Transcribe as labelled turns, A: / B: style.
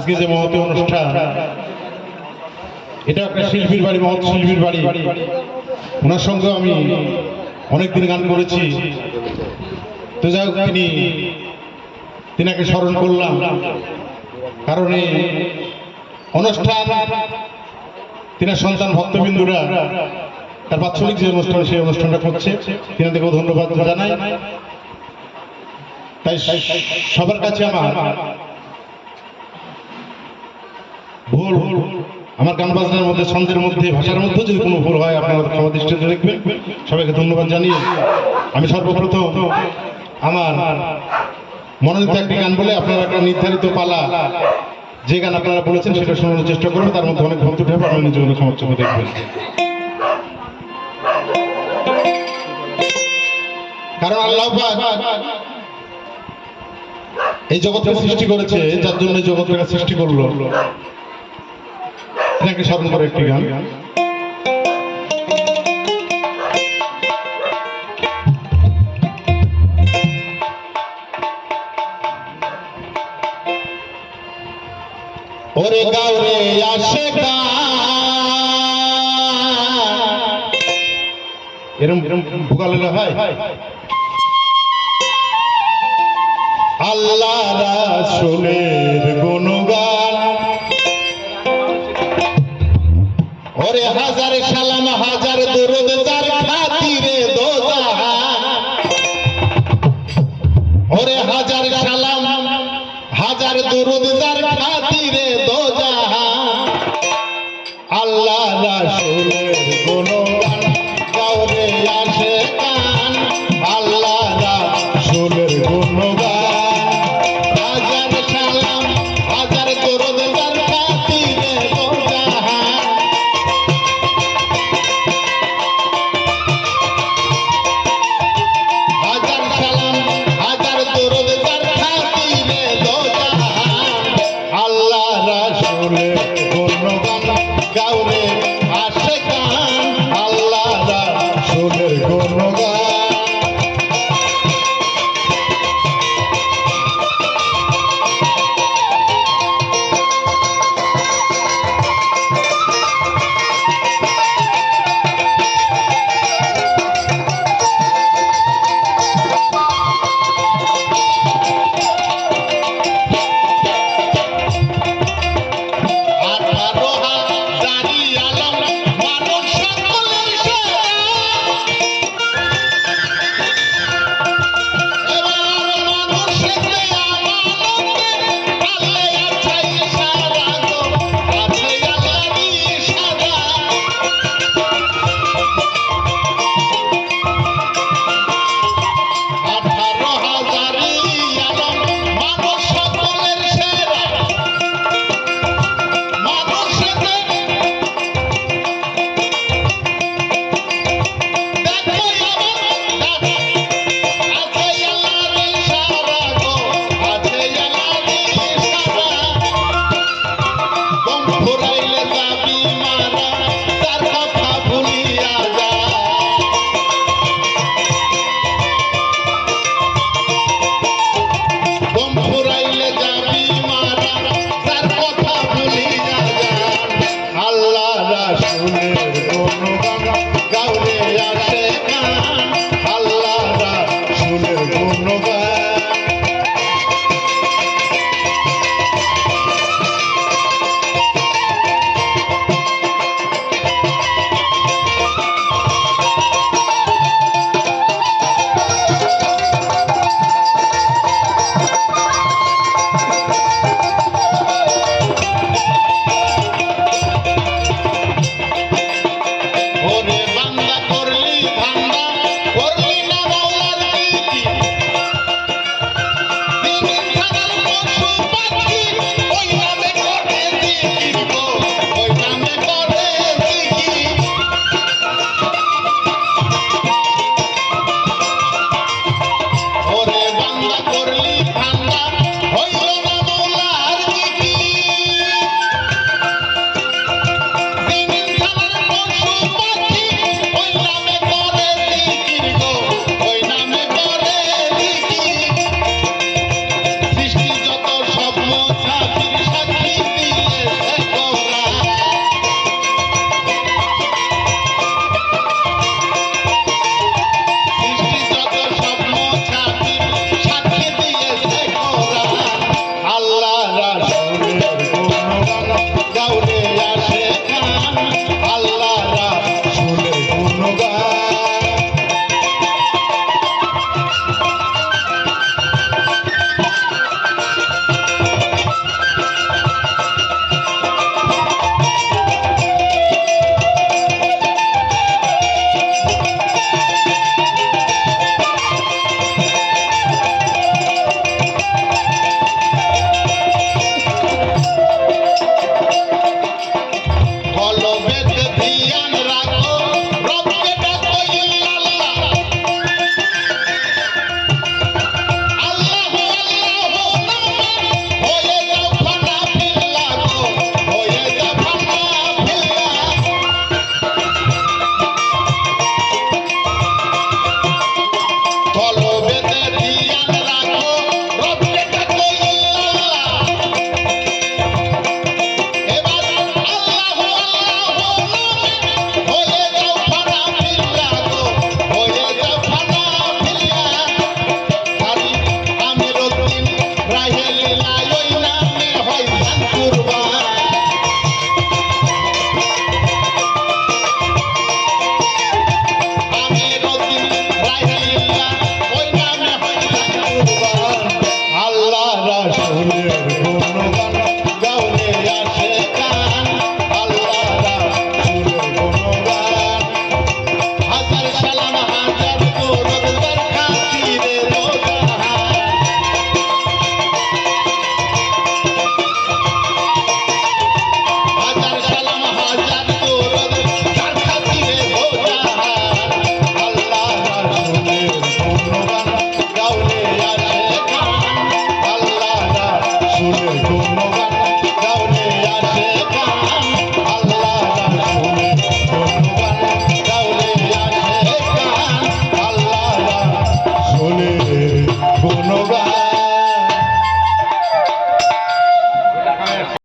A: আজকে যে মহতী অনুষ্ঠান, এটা একটা শিল্পীর বাড়ি, মহৎ শিল্পীর বাড়ি। ওনার সঙ্গে আমি অনেকদিন গান করেছি। তো যাই হোক, তিনাকে স্মরণ করলাম, কারণ এই অনুষ্ঠান তিনার সন্তান ভক্তবিন্দুরা তার বাৎসরিক যে অনুষ্ঠান, সেই অনুষ্ঠানটা করছে। তিনাদেরকেও ধন্যবাদ জানাই। তাই সবার কাছে আমার ভুল, আমার গান বাজনার মধ্যে, ছন্দের মধ্যে, ভাষার মধ্যে যদি কোনো ভুল হয়, আপনারা ক্ষমা দৃষ্টিতে দেখবেন। সবাইকে ধন্যবাদ জানিয়ে আমি সর্বপ্রথম আমার মনোনীত একটি গান বলে, আপনারা একটা নির্ধারিত পালা যে গান আপনারা বলেছেন সেটা শোনানোর চেষ্টা করবেন। তার মধ্যে অনেক ভক্ত ঢেপ, আপনারা নিজের মধ্যে ক্ষমা চোখে দেখবেন। কারণ আল্লাহ পাক এই জগৎকে সৃষ্টি করেছে, যার জন্য এই জগৎটাকে সৃষ্টি করলো, এটাকে স্মরণ করে একটি গান। ওরে গাওরে আশেকা, এরম ভোগালে হয় আল্লাহ রাসূলের গুণগান। ওরে হাজার সালাম হাজার দরুদ তার খাতিরে দো জাহান। ওরে হাজার সালাম হাজার দরুদ তার খাতিরে দো জাহান। আল্লাহ রাসূলের গুণগান গাওরে আশেকান, আল্লাহ রাসূলের গুণগান। ওরে